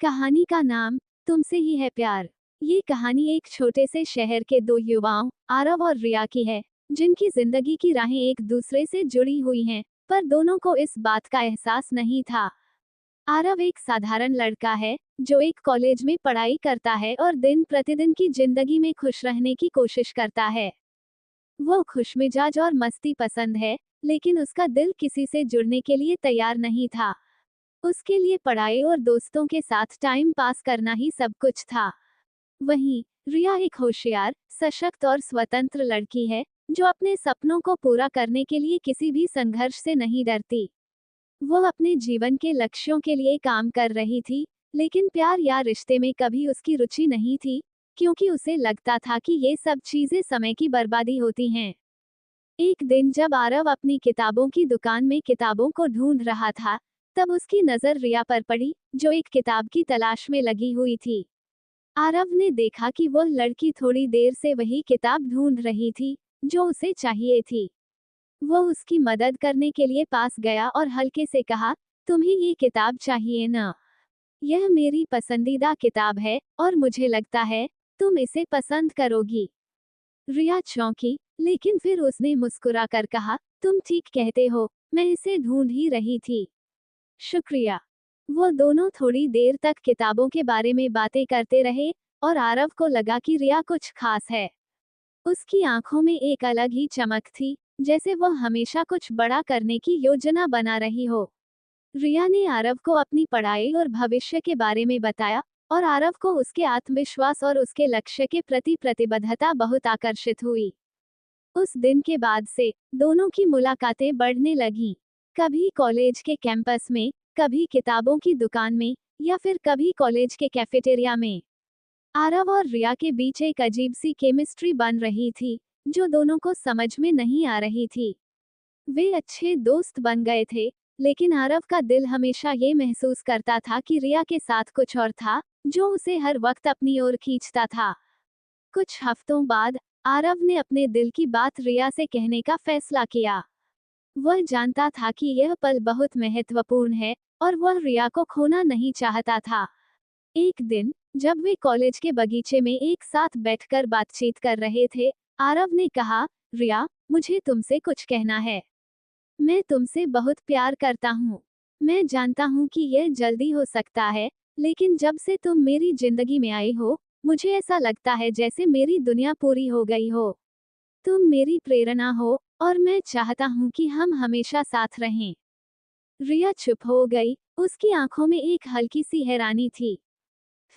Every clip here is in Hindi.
कहानी का नाम तुमसे ही है प्यार। ये कहानी एक छोटे से शहर के दो युवाओं आरव और रिया की है, जिनकी जिंदगी की राहें एक दूसरे से जुड़ी हुई हैं, पर दोनों को इस बात का एहसास नहीं था। आरव एक साधारण लड़का है जो एक कॉलेज में पढ़ाई करता है और दिन प्रतिदिन की जिंदगी में खुश रहने की कोशिश करता है। वो खुशमिजाज और मस्ती पसंद है, लेकिन उसका दिल किसी से जुड़ने के लिए तैयार नहीं था। उसके लिए पढ़ाई और दोस्तों के साथ टाइम पास करना ही सब कुछ था। वहीं रिया एक होशियार, सशक्त और स्वतंत्र लड़की है, जो अपने सपनों को पूरा करने के लिए किसी भी संघर्ष से नहीं डरती। वो अपने जीवन के लक्ष्यों के लिए काम कर रही थी, लेकिन प्यार या रिश्ते में कभी उसकी रुचि नहीं थी, क्योंकि उसे लगता था कि ये सब चीजें समय की बर्बादी होती हैं। एक दिन जब आरव अपनी किताबों की दुकान में किताबों को ढूंढ रहा था, तब उसकी नजर रिया पर पड़ी, जो एक किताब की तलाश में लगी हुई थी। आरव ने देखा कि वह लड़की थोड़ी देर से वही किताब ढूंढ रही थी, जो उसे चाहिए थी। वह उसकी मदद करने के लिए पास गया और हल्के से कहा, तुम्हें ये किताब चाहिए ना? यह मेरी पसंदीदा किताब है, और मुझे लगता है तुम इसे पसंद करोगी। रिया चौंकी, लेकिन फिर उसने मुस्कुराकर कहा, तुम ठीक कहते हो, मैं इसे ढूंढ ही रही थी। शुक्रिया। वो दोनों थोड़ी देर तक किताबों के बारे में बातें करते रहे, और आरव को लगा कि रिया कुछ खास है। उसकी आंखों में एक अलग ही चमक थी, जैसे वह हमेशा कुछ बड़ा करने की योजना बना रही हो। रिया ने आरव को अपनी पढ़ाई और भविष्य के बारे में बताया, और आरव को उसके आत्मविश्वास और उसके लक्ष्य के प्रति प्रतिबद्धता बहुत आकर्षित हुई। उस दिन के बाद से दोनों की मुलाकातें बढ़ने लगीं। कभी कॉलेज के कैंपस में, कभी किताबों की दुकान में, या फिर कभी कॉलेज के कैफेटेरिया में। आरव और रिया के बीच एक अजीब सी केमिस्ट्री बन रही थी, जो दोनों को समझ में नहीं आ रही थी। वे अच्छे दोस्त बन गए थे, लेकिन आरव का दिल हमेशा ये महसूस करता था कि रिया के साथ कुछ और था, जो उसे हर वक्त अपनी ओर खींचता था। कुछ हफ्तों बाद आरव ने अपने दिल की बात रिया से कहने का फैसला किया। वह जानता था कि यह पल बहुत महत्वपूर्ण है, और वह रिया को खोना नहीं चाहता था। एक दिन जब वे कॉलेज के बगीचे में एक साथ बैठकर बातचीत कर रहे थे, आरव ने कहा, रिया, मुझे तुमसे कुछ कहना है। मैं तुमसे बहुत प्यार करता हूँ। मैं जानता हूँ कि यह जल्दी हो सकता है, लेकिन जब से तुम मेरी जिंदगी में आई हो, मुझे ऐसा लगता है जैसे मेरी दुनिया पूरी हो गई हो। तुम मेरी प्रेरणा हो, और मैं चाहता हूँ कि हम हमेशा साथ रहें। रिया चुप हो गई, उसकी आंखों में एक हल्की सी हैरानी थी।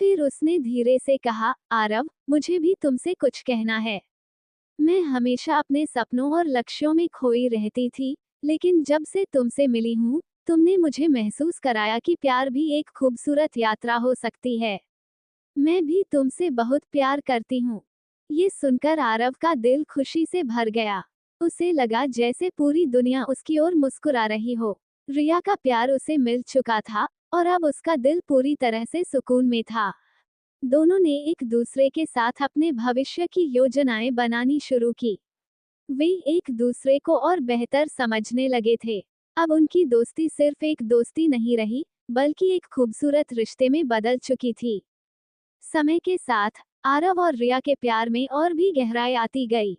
फिर उसने धीरे से कहा, आरव, मुझे भी तुमसे कुछ कहना है। मैं हमेशा अपने सपनों और लक्ष्यों में खोई रहती थी, लेकिन जब से तुमसे मिली हूँ, तुमने मुझे महसूस कराया कि प्यार भी एक खूबसूरत यात्रा हो सकती है। मैं भी तुमसे बहुत प्यार करती हूँ। ये सुनकर आरव का दिल खुशी से भर गया। उसे लगा जैसे पूरी दुनिया उसकी ओर मुस्कुरा रही हो। रिया का प्यार उसे मिल चुका था, और अब उसका दिल पूरी तरह से सुकून में था। दोनों ने एक दूसरे के साथ अपने भविष्य की योजनाएं बनानी शुरू की। वे एक दूसरे को और बेहतर समझने लगे थे। अब उनकी दोस्ती सिर्फ एक दोस्ती नहीं रही, बल्कि एक खूबसूरत रिश्ते में बदल चुकी थी। समय के साथ आरव और रिया के प्यार में और भी गहराई आती गई।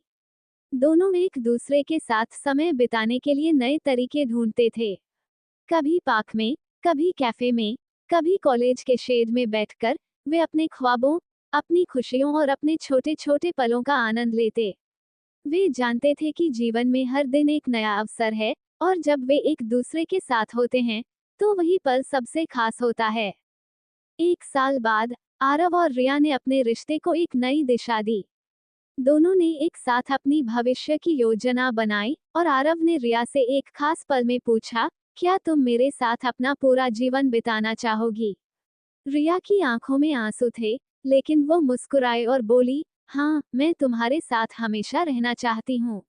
दोनों एक दूसरे के साथ समय बिताने के लिए नए तरीके ढूंढते थे। कभी पार्क में, कभी कैफे में, कभी कॉलेज के शेड में बैठकर वे अपने ख्वाबों, अपनी खुशियों और अपने छोटे छोटे पलों का आनंद लेते। वे जानते थे कि जीवन में हर दिन एक नया अवसर है, और जब वे एक दूसरे के साथ होते हैं, तो वही पल सबसे खास होता है। एक साल बाद आरव और रिया ने अपने रिश्ते को एक नई दिशा दी। दोनों ने एक साथ अपनी भविष्य की योजना बनाई, और आरव ने रिया से एक खास पल में पूछा, क्या तुम मेरे साथ अपना पूरा जीवन बिताना चाहोगी? रिया की आंखों में आंसू थे, लेकिन वो मुस्कुराए और बोली, हाँ, मैं तुम्हारे साथ हमेशा रहना चाहती हूँ।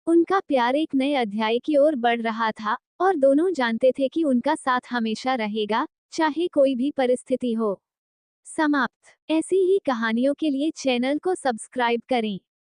उनका प्यार एक नए अध्याय की ओर बढ़ रहा था, और दोनों जानते थे कि उनका साथ हमेशा रहेगा, चाहे कोई भी परिस्थिति हो। समाप्त। ऐसी ही कहानियों के लिए चैनल को सब्सक्राइब करें।